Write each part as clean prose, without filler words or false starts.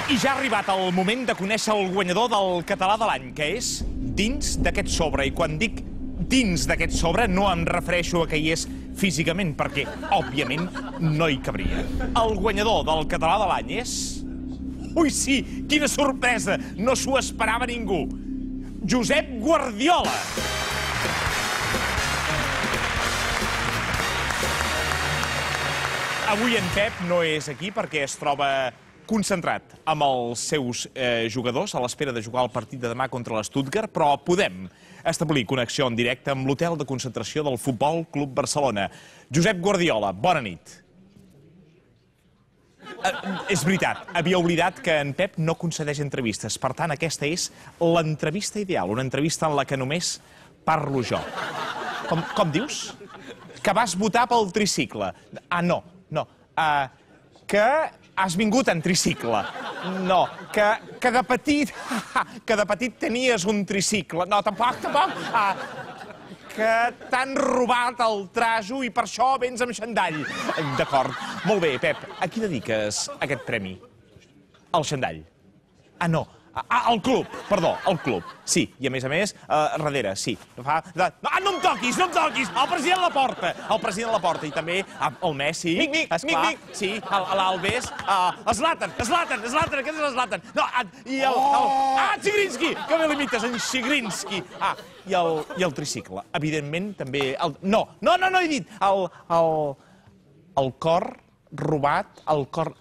I ja ha arribat el moment de conèixer el guanyador del Català de l'any, que és dins d'aquest sobre. I quan dic dins d'aquest sobre no em refereixo a que hi és físicament, perquè, òbviament, no hi cabria. El guanyador del Català de l'any és... Ui, sí, quina sorpresa! No s'ho esperava ningú. Josep Guardiola. Avui en Pep no és aquí perquè es troba concentrat amb els seus jugadors a l'espera de jugar el partit de demà contra l'Stuttgart, però podem establir connexió en directe amb l'hotel de concentració del Futbol Club Barcelona. Josep Guardiola, bona nit. És veritat, havia oblidat que en Pep no concedeix entrevistes. Per tant, aquesta és l'entrevista ideal, una entrevista en la que només parlo jo. Com dius? Que vas votar pel tricicle. Ah, no. Que has vingut en tricicle. No, que de petit tenies un tricicle. No, tampoc. Que t'han robat el trajo i per això vens amb xandall. D'acord. Molt bé, Pep, a qui dediques aquest premi? Al xandall. Ah, no. Al club, perdó, al club. Sí, i a més, darrere, sí. No em toquis, no em toquis! El president Laporta, i també el Messi. Mic. Sí, l'Alves. Zlatan, aquest és Zlatan. No, i el... Txigrinski, que me l'imites, en Txigrinski. I el tricicle, evidentment, també... No he dit. El cor robat, el cor...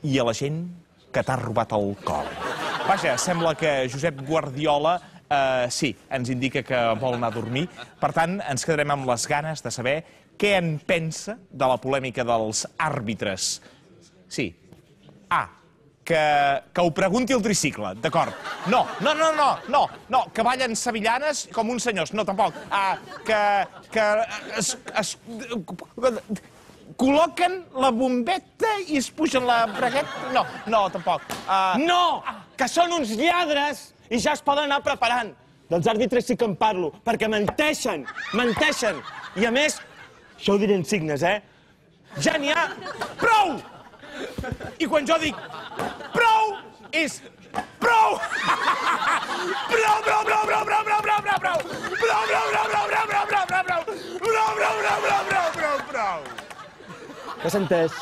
I a la gent que t'ha robat el cor. Vaja, sembla que Josep Guardiola, sí, ens indica que vol anar a dormir. Per tant, ens quedarem amb les ganes de saber què en pensa de la polèmica dels àrbitres. Sí. Que ho pregunti el tricicle, d'acord. No, que ballen sevillanes com uns senyors. No, tampoc. Col·loquen la bombeta i es pugen la bragueta? No, tampoc. No! Que són uns lladres i ja es poden anar preparant. Dels àrbitres sí que en parlo, perquè menteixen. I a més, això ho diré en signes, ja n'hi ha prou! I quan jo dic prou, és prou! Prou! Has entès?